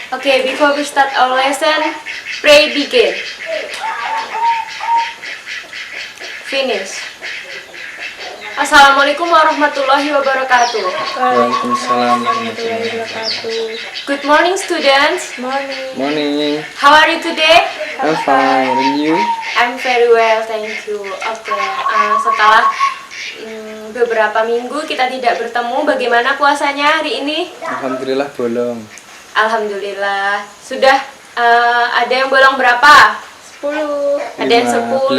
Okay, before we start our lesson, pray begin. Finish. Assalamualaikum warahmatullahi wabarakatuh. Waalaikumsalam warahmatullahi wabarakatuh. Good morning, students. Morning. How are you today? I'm fine. And you? I'm very well, thank you. Okay, setelah beberapa minggu kita tidak bertemu, bagaimana puasanya hari ini? Alhamdulillah bolong. Alhamdulillah. Sudah ada yang bolong berapa? 10. Ada yang 10.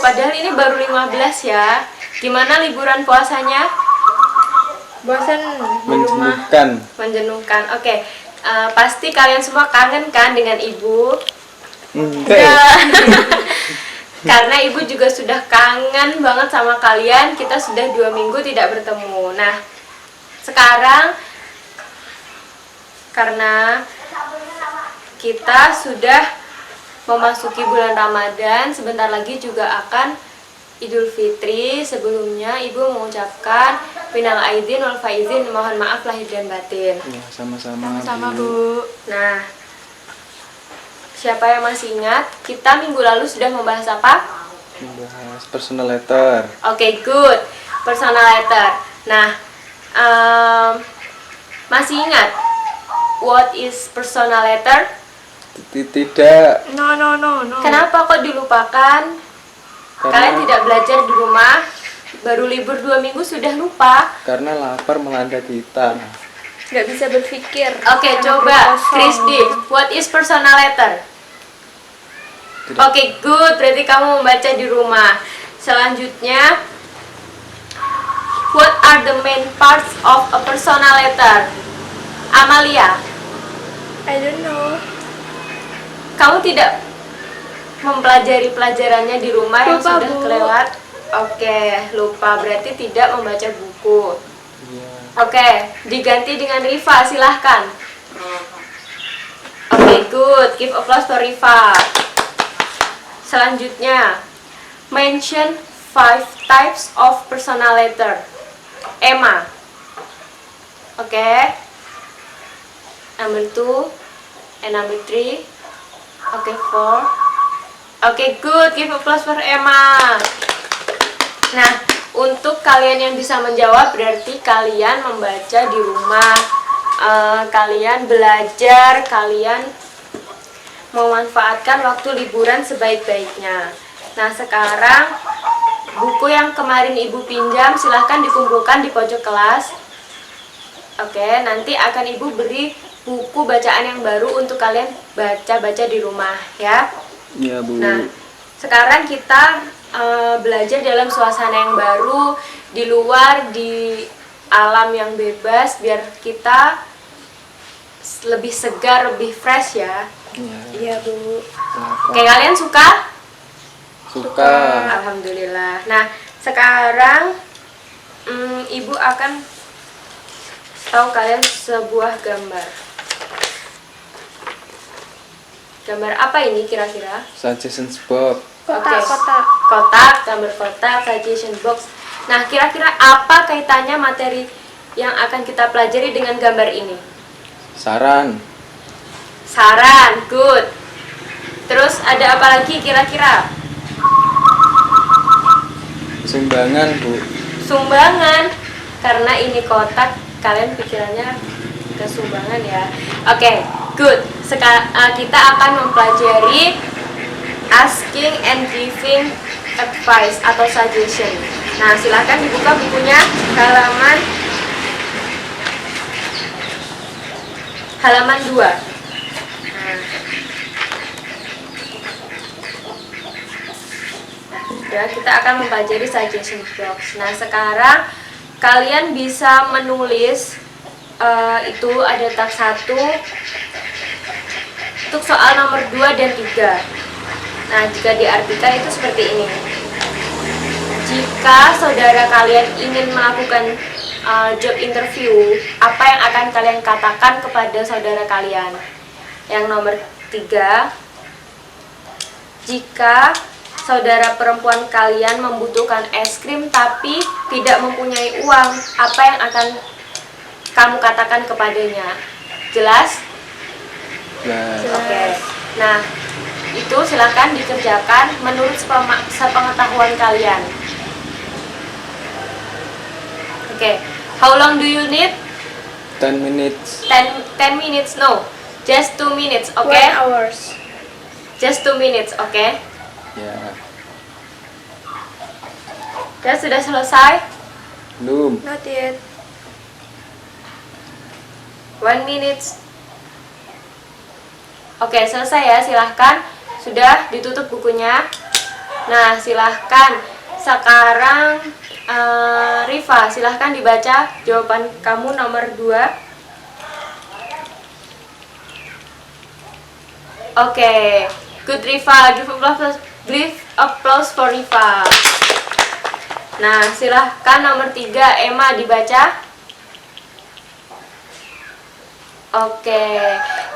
Padahal ini baru 15 ya. Gimana liburan puasanya? Bosan di rumah. Menjenuhkan. Oke. Pasti kalian semua kangen kan dengan ibu? Enggak. Karena ibu juga sudah kangen banget sama kalian. Kita sudah 2 minggu tidak bertemu. Nah, sekarang karena kita sudah memasuki bulan Ramadan, sebentar lagi juga akan Idul Fitri. Sebelumnya ibu mengucapkan minal aidin wal faizin, mohon maaf lahir dan batin. Ya, sama-sama. Sama Bu. Nah, siapa yang masih ingat, kita minggu lalu sudah membahas apa? Membahas personal letter. Oke, good. Personal letter. Nah, masih ingat what is personal letter? Tidak. No. Kenapa kok dilupakan? Kalian tidak belajar di rumah, baru libur 2 minggu sudah lupa. Karena lapar melanda kita. Nggak bisa berpikir. Oke, coba Krisdi, what is personal letter? Tidak. Oke, good. Berarti kamu membaca di rumah. Selanjutnya, what are the main parts of a personal letter? Amalia, I don't know. kamu tidak mempelajari pelajarannya di rumah yang Lupa, sudah Bu. kelewat? Oke, lupa. Berarti tidak membaca buku. Iya. Oke, diganti dengan Rifa, silahkan. Oke, good. Give applause for Rifa. Selanjutnya, mention 5 types of personal letter. Emma. Oke. Number 2 and number 3. Oke, 4. Oke, good. Give applause for Emma. Nah, untuk kalian yang bisa menjawab, berarti kalian membaca di rumah, kalian belajar, kalian memanfaatkan waktu liburan sebaik-baiknya. Nah, sekarang buku yang kemarin ibu pinjam silahkan dikumpulkan di pojok kelas. Oke, nanti akan ibu beri buku bacaan yang baru untuk kalian baca-baca di rumah ya. Iya, Bu. Nah, sekarang kita belajar dalam suasana yang baru, di luar, di alam yang bebas, biar kita lebih segar, lebih fresh ya. Iya Bu. Oke, kalian suka? Suka. Alhamdulillah. Nah, sekarang ibu akan tahu kalian sebuah gambar. Gambar apa ini kira-kira? Suggestions box. Kotak. Kotak, gambar kotak, suggestion box. Nah, kira-kira apa kaitannya materi yang akan kita pelajari dengan gambar ini? Saran. Saran, good. Terus ada apa lagi kira-kira? Sumbangan, Bu. Sumbangan. Karena ini kotak, kalian pikirannya ke sumbangan ya. Oke, good. Kita akan mempelajari asking and giving advice atau suggestion. Nah, silakan dibuka bukunya, halaman 2. Ya, kita akan mempelajari suggestion box. Nah, sekarang kalian bisa menulis itu ada tab 1 untuk soal nomor 2 dan 3. Nah, jika diartikan itu seperti ini. Jika saudara kalian ingin melakukan job interview, apa yang akan kalian katakan kepada saudara kalian? Yang nomor 3, jika saudara perempuan kalian membutuhkan es krim tapi tidak mempunyai uang, apa yang akan kamu katakan kepadanya? Jelas? Nah, Oke. Nah, itu silakan dikerjakan menurut sepengetahuan kalian. Oke. How long do you need? 10 minutes. 10 minutes, no. Just 2 minutes, oke? 1 hours. Just 2 minutes, oke? Ya, Dan sudah selesai? belum. Not yet. 1 minute. Oke, selesai ya, silahkan. Sudah ditutup bukunya. Nah, silahkan. Sekarang Rifa, silahkan dibaca jawaban kamu nomor 2. Oke, good Rifa. Give applause for Rifa. Nah, silahkan nomor 3, Emma dibaca. Oke,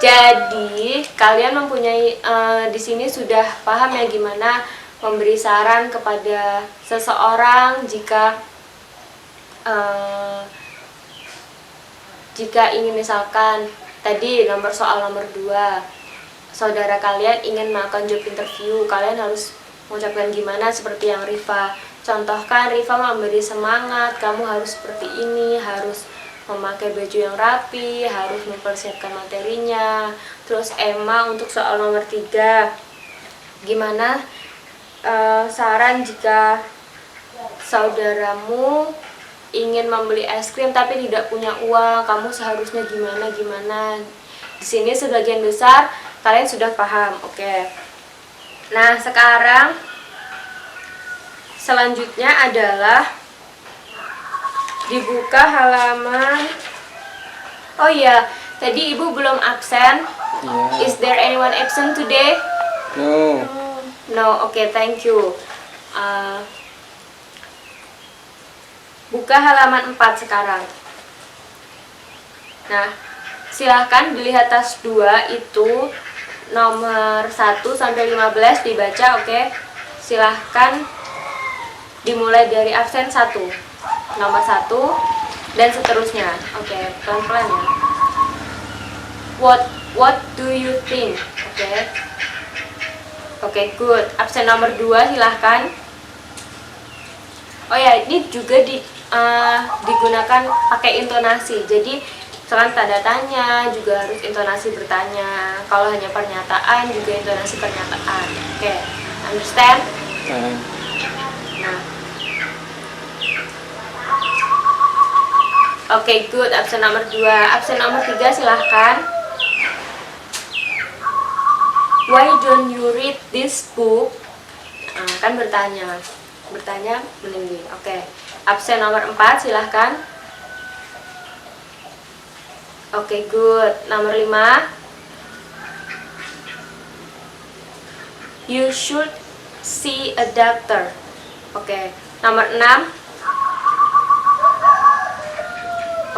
jadi kalian mempunyai di sini sudah paham ya gimana memberi saran kepada seseorang jika ingin, misalkan tadi soal nomor 2, saudara kalian ingin melakukan job interview, kalian harus mengucapkan gimana seperti yang Rifa contohkan. Rifa memberi semangat, kamu harus seperti ini, harus memakai baju yang rapi, harus mempersiapkan materinya. Terus Emma untuk soal nomor 3, gimana saran jika saudaramu ingin membeli es krim tapi tidak punya uang, kamu seharusnya gimana. Di sini sebagian besar kalian sudah paham, oke. Nah, sekarang selanjutnya adalah dibuka halaman. Oh iya, tadi ibu belum absen. Iya. Is there anyone absent today? No. No, oke, thank you. Buka halaman 4 sekarang. Nah, silahkan dilihat tas 2 itu nomor 1 sampai 15 dibaca, oke. Silahkan dimulai dari absen 1, nomor 1 dan seterusnya. Oke, pelan-pelan ya. What do you think? Oke, good. Absen nomor 2 silahkan. Oh ya, ini juga digunakan pakai intonasi. Jadi misalkan tanda tanya juga harus intonasi bertanya. Kalau hanya pernyataan juga intonasi pernyataan. Oke, understand? Nah, oke, good. Absen nomor 2. Absen nomor 3 silahkan. Why don't you read this book? Kan bertanya mending. Oke. Absen nomor 4 silahkan. Oke, good. Nomor 5, you should see a doctor. Oke. Nomor 6.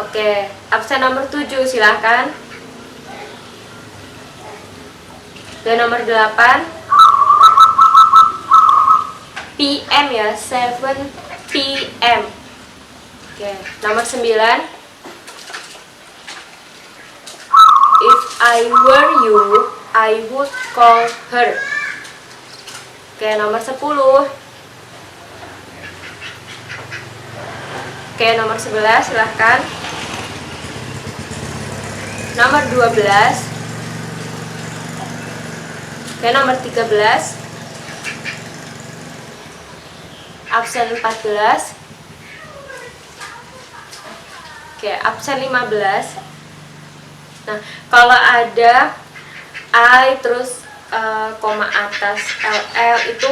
Oke. Absen nomor 7 silahkan. Dan nomor 8, PM ya, 7 PM. Oke, nomor 9, if I were you, I would call her. Oke, nomor 10. Oke, nomor 11 silahkan. Nomor 12. Oke, nomor 13. Absen 14. Oke, absen 15. Nah, kalau ada I terus koma atas LL itu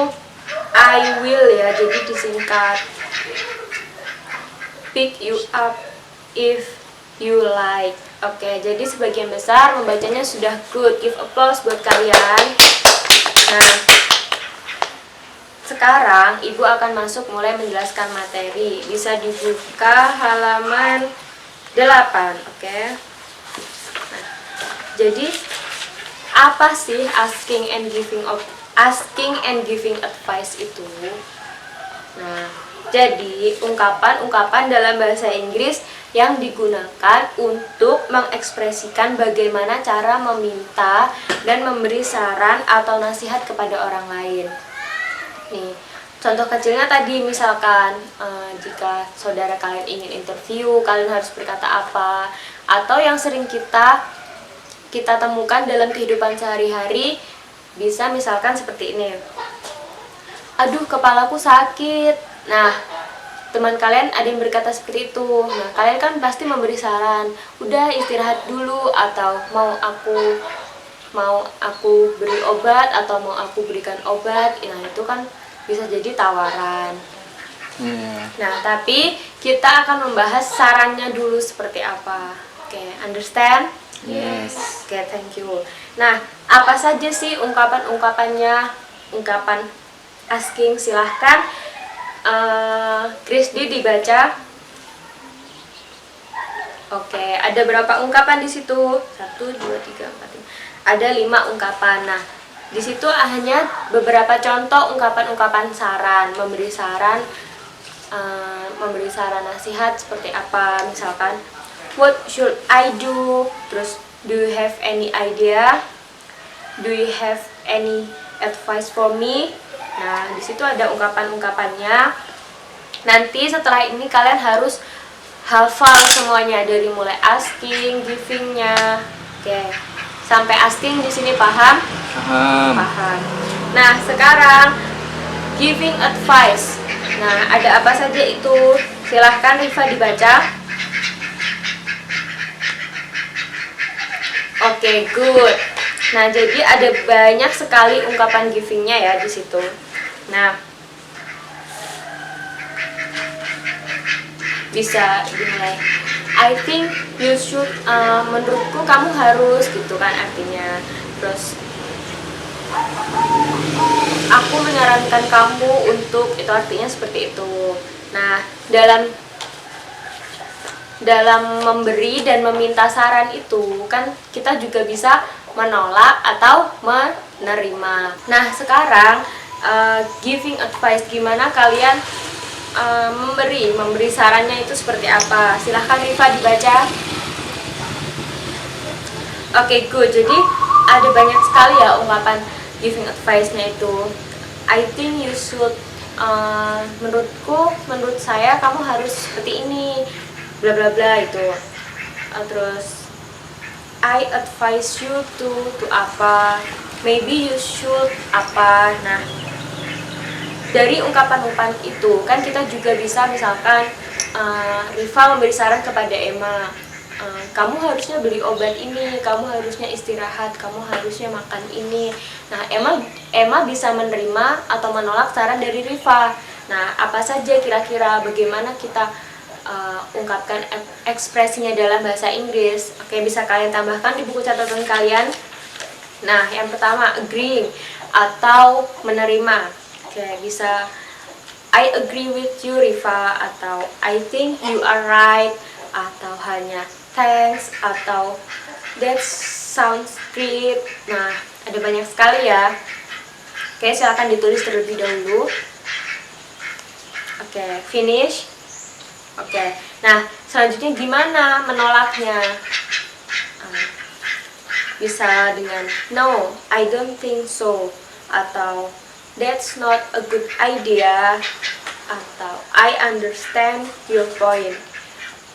I will ya, jadi disingkat. Pick you up if you like. Oke, jadi sebagian besar membacanya sudah good. Give applause buat kalian. Nah, sekarang ibu akan masuk mulai menjelaskan materi. Bisa dibuka halaman 8, oke. Nah, jadi apa sih asking and giving advice itu? Nah, jadi ungkapan-ungkapan dalam bahasa Inggris yang digunakan untuk mengekspresikan bagaimana cara meminta dan memberi saran atau nasihat kepada orang lain. Nih, contoh kecilnya tadi misalkan jika saudara kalian ingin interview, kalian harus berkata apa, atau yang sering kita temukan dalam kehidupan sehari-hari, bisa misalkan seperti ini. Aduh, kepalaku sakit. Nah, teman kalian ada yang berkata seperti itu. Nah, kalian kan pasti memberi saran, udah istirahat dulu, atau mau aku beri obat, atau mau aku berikan obat. Nah, itu kan bisa jadi tawaran. Nah, tapi kita akan membahas sarannya dulu seperti apa. Oke, understand? Yes. Oke, thank you. Nah, apa saja sih ungkapan-ungkapannya? Ungkapan asking, silahkan Krisdi dibaca. Oke, ada berapa ungkapan di situ? 1, 2, 3, 4, 5. Ada 5 ungkapan. Nah, di situ hanya beberapa contoh ungkapan-ungkapan saran, memberi saran nasihat seperti apa. Misalkan, what should I do? Terus, do you have any idea? Do you have any advice for me? Nah, di situ ada ungkapan-ungkapannya. Nanti setelah ini kalian harus hafal semuanya dari mulai asking, giving-nya. Oke. Sampai asking di sini paham? Paham. Nah, sekarang giving advice. Nah, ada apa saja itu? Silahkan Rifa dibaca. Oke, good. Nah, jadi ada banyak sekali ungkapan giving-nya ya di situ. Nah, bisa dimulai. I think you should, menurutku kamu harus, gitu kan artinya. Terus, aku menyarankan kamu untuk, itu artinya seperti itu. Nah, dalam memberi dan meminta saran itu kan kita juga bisa menolak atau menerima. Nah, sekarang giving advice, gimana kalian memberi sarannya itu seperti apa? Silahkan Rifa dibaca. Oke, good. Jadi ada banyak sekali ya ungkapan giving advice-nya itu. I think you should, menurut saya kamu harus seperti ini, bla bla bla itu. Terus I advise you to apa, maybe you should apa. Nah, dari ungkapan-ungkapan itu kan kita juga bisa misalkan Rifa memberi saran kepada Emma, kamu harusnya beli obat ini, kamu harusnya istirahat, kamu harusnya makan ini. Nah, Emma bisa menerima atau menolak saran dari Rifa. Nah, apa saja kira-kira, bagaimana kita ungkapkan ekspresinya dalam bahasa Inggris? Oke, bisa kalian tambahkan di buku catatan kalian. Nah, yang pertama, agreeing atau menerima. Oke, bisa I agree with you Rifa, atau I think you are right, atau hanya thanks, atau that sounds great. Nah, ada banyak sekali ya. Oke, silakan ditulis terlebih dahulu. Oke, finish. Oke, nah selanjutnya gimana menolaknya? Bisa dengan no, I don't think so, atau that's not a good idea, atau I understand your point,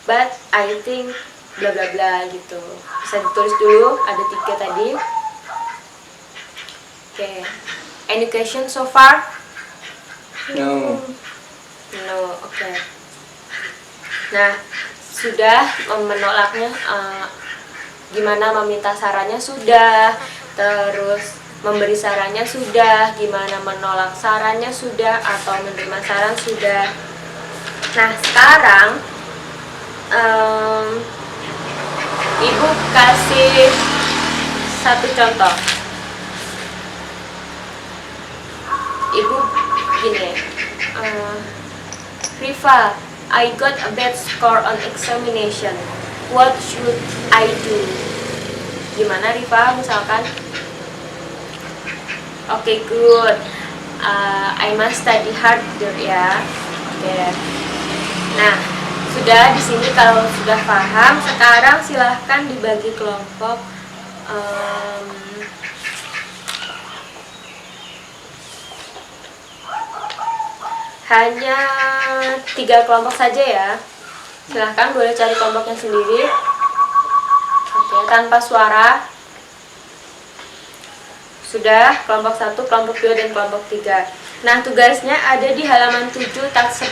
but I think bla bla bla gitu. Bisa ditulis dulu, ada 3 tadi. Oke, any question so far? No. No, oke. Nah, sudah menolaknya, gimana meminta sarannya sudah, terus memberi sarannya sudah, gimana menolak sarannya sudah, atau menerima saran sudah. Nah, sekarang Ibu kasih 1 contoh. Ibu gini, Rifa, I got a bad score on examination. What should I do? Gimana Rifa misalkan? Oke, good. I must study harder ya. Oke. Nah, sudah di sini kalau sudah paham, sekarang silahkan dibagi kelompok. Hanya 3 kelompok saja ya. Silahkan boleh cari kelompoknya sendiri. Oke, tanpa suara. Sudah, kelompok 1, kelompok 2, dan kelompok 3. Nah, tugasnya ada di halaman 7 tab 10.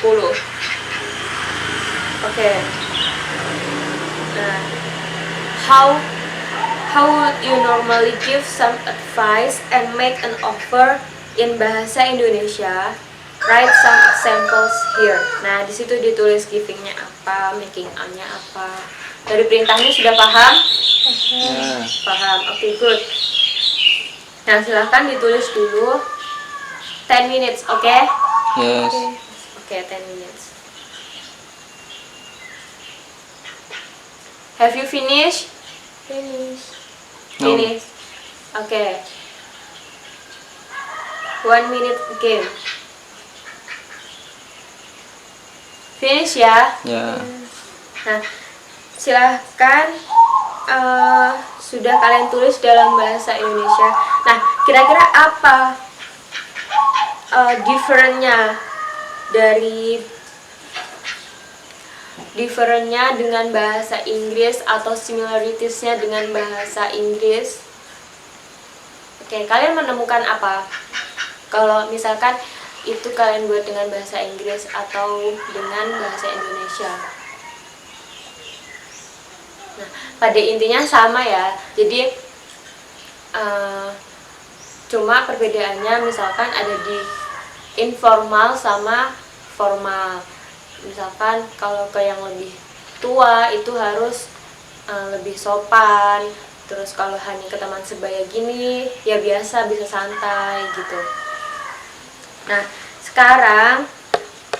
Oke. Nah, how would you normally give some advice and make an offer in bahasa Indonesia? Write some examples here. Nah, di situ ditulis givingnya apa, making on-nya apa. Dari perintahnya sudah paham? Ya. Paham. Oke, good. Nah, silahkan ditulis dulu 10 minutes, oke? Yes. Oke, 10 minutes. Have you finished? Finish. No. Finish. Oke. 1 minute again. Finish ya. Ya. Nah, silahkan sudah kalian tulis dalam bahasa Indonesia. Nah, kira-kira apa differentnya dengan bahasa Inggris atau similaritiesnya dengan bahasa Inggris? Oke, kalian menemukan apa? Kalau misalkan itu kalian buat dengan bahasa Inggris atau dengan bahasa Indonesia. Nah, pada intinya sama ya. Jadi cuma perbedaannya misalkan ada di informal sama formal. Misalkan kalau ke yang lebih tua itu harus lebih sopan. Terus kalau hanya ke teman sebaya gini ya biasa, bisa santai gitu. Nah, sekarang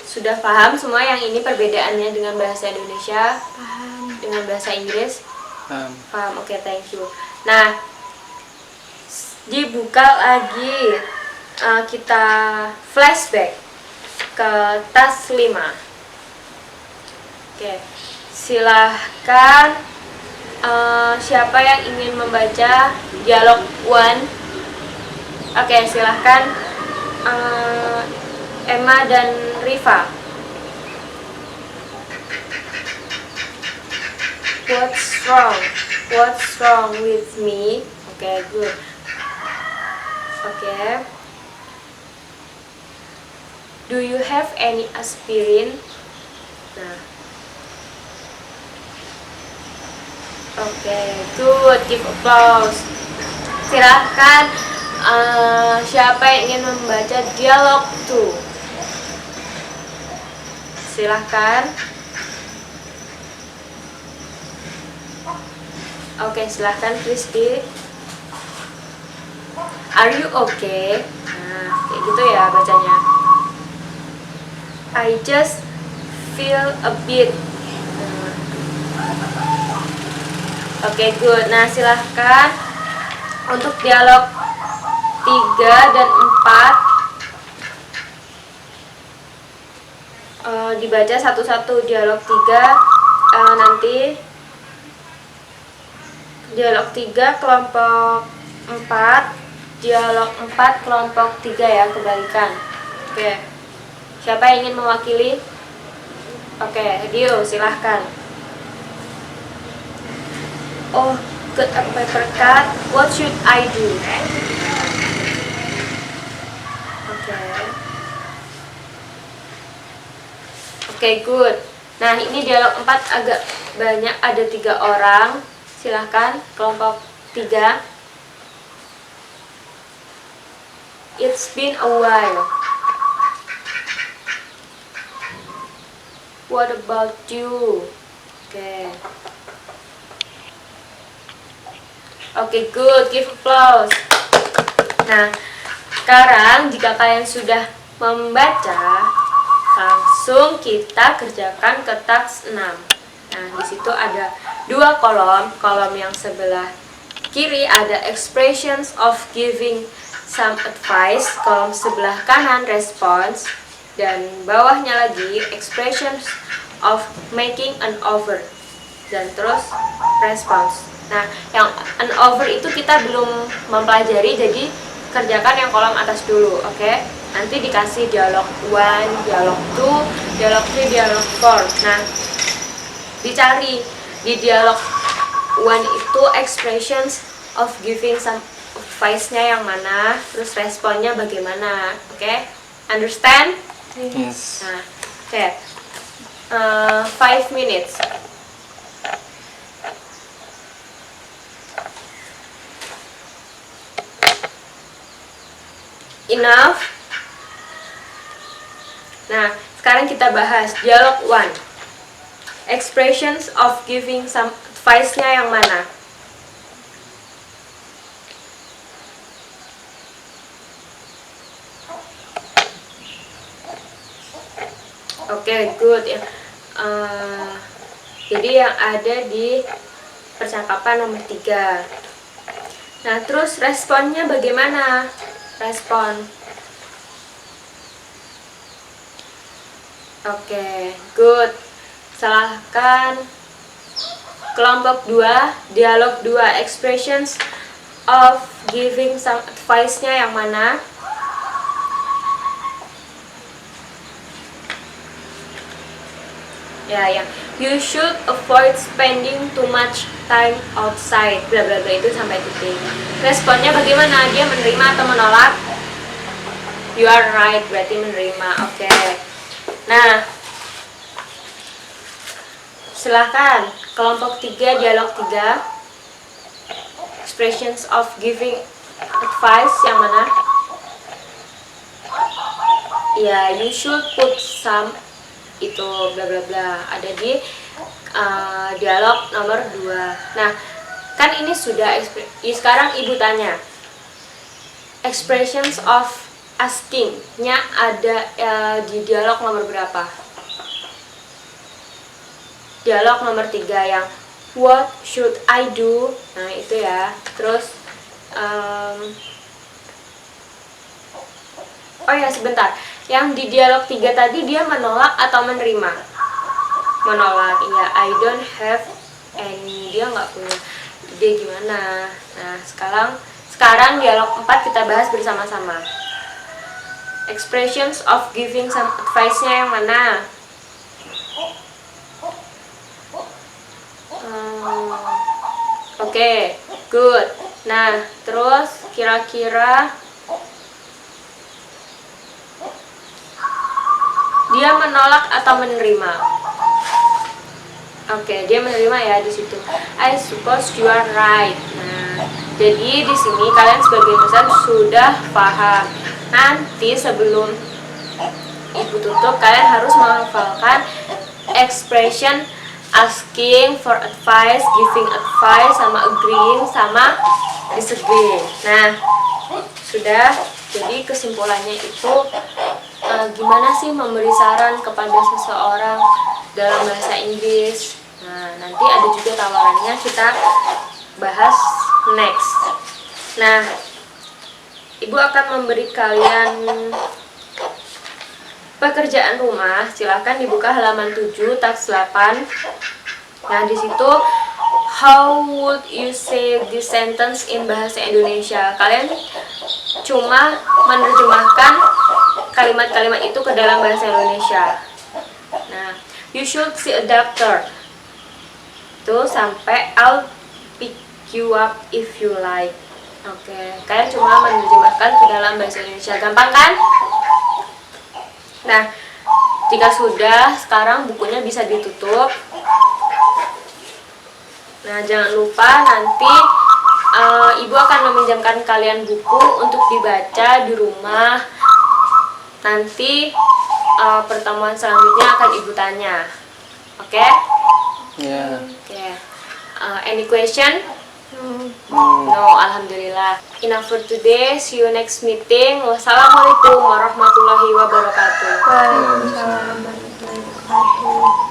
sudah paham semua yang ini perbedaannya dengan bahasa Indonesia? Paham. Dengan bahasa Inggris? Paham. Oke, thank you. Nah, dibuka lagi, kita flashback ke tas 5. Oke, silahkan siapa yang ingin membaca dialog 1? Oke, silahkan Emma dan Riva. What's wrong with me? Okay, good. Okay. Do you have any aspirin? Nah. Okay, good. Give applause. Silahkan siapa yang ingin membaca dialog 2? Silahkan. Oke, silahkan Christy. Are you okay? Nah, kayak gitu ya bacanya. I just feel a bit. Oke, good. Nah, silahkan untuk dialog 3 dan 4 dibaca satu-satu. Dialog 3 nanti dialog 3 kelompok 4, dialog 4 kelompok 3 ya, kebalikan. Oke. Siapa yang ingin mewakili? Oke, Dio, silahkan. Oh, get a paper cut. What should I do? Oke, good. Nah, ini dialog 4 agak banyak, ada 3 orang. Silahkan, kelompok 3. It's been a while. What about you? Oke. Oke, good. Give applause. Nah, sekarang jika kalian sudah membaca, langsung kita kerjakan ke task 6. Nah, di situ ada 2 kolom. Kolom yang sebelah kiri ada expressions of giving some advice. Kolom sebelah kanan response. Dan bawahnya lagi expressions of making an offer. Dan terus response. Nah, yang an offer itu kita belum mempelajari, jadi kerjakan yang kolom atas dulu, oke? Nanti dikasih dialog 1, dialog 2, dialog 3, dialog 4. Nah, dicari di dialog 1 itu expressions of giving some advice-nya yang mana, terus responnya bagaimana, oke? Understand? Yes. Nah, oke. 5 minutes. Enough. Nah, sekarang kita bahas dialog 1. Expressions of giving some advice-nya yang mana? Oke, good ya. Jadi yang ada di percakapan nomor 3. Nah, terus responnya bagaimana? Respon. Oke, good. Silahkan kelompok 2, dialog 2, expressions of giving some advice-nya yang mana? Ya, yang you should avoid spending too much time outside, bla bla bla, itu sampai titik. Responnya bagaimana? Dia menerima atau menolak? You are right, berarti menerima. Oke. Nah, silahkan kelompok 3, dialog 3, expressions of giving advice yang mana? Ya, you should put some, itu bla bla bla, ada di dialog nomor 2. Nah, kan ini sudah sekarang ibu tanya expressions of asking-nya ada di dialog nomor berapa? Dialog nomor 3 yang what should I do? Nah, itu ya. Terus oh ya, sebentar. Yang di dialog 3 tadi dia menolak atau menerima? Menolak. Iya, I don't have any. Dia nggak punya. Dia gimana? Nah, sekarang dialog 4 kita bahas bersama-sama. Expressions of giving some advice-nya yang mana? Oke, good. Nah, terus kira-kira dia menolak atau menerima? Oke, dia menerima ya di situ. I suppose you are right. Nah, jadi di sini kalian sebagai dosen sudah paham. Nanti sebelum ibu tutup, kalian harus menghafalkan expression asking for advice, giving advice, sama agreeing, sama disagreeing. Nah, sudah. Jadi kesimpulannya itu gimana sih memberi saran kepada seseorang dalam bahasa Inggris. Nah, nanti ada juga tawarannya, kita bahas next. Nah, ibu akan memberi kalian pekerjaan rumah. Silakan dibuka halaman 7, teks 8. Nah, di situ how would you say this sentence in bahasa Indonesia? Kalian cuma menerjemahkan kalimat-kalimat itu ke dalam bahasa Indonesia. Nah, you should see a doctor. Tuh sampai I'll pick you up if you like. Oke, kalian cuma menerjemahkan ke dalam bahasa Indonesia. Gampang kan? Nah, jika sudah, sekarang bukunya bisa ditutup. Nah, jangan lupa nanti ibu akan meminjamkan kalian buku untuk dibaca di rumah. Nanti pertemuan selanjutnya akan ibu tanya. Oke? Yeah. Oke. Any question? No. No, alhamdulillah. Enough for today. See you next meeting. Wassalamualaikum warahmatullahi wabarakatuh. Waalaikumsalam warahmatullahi wabarakatuh.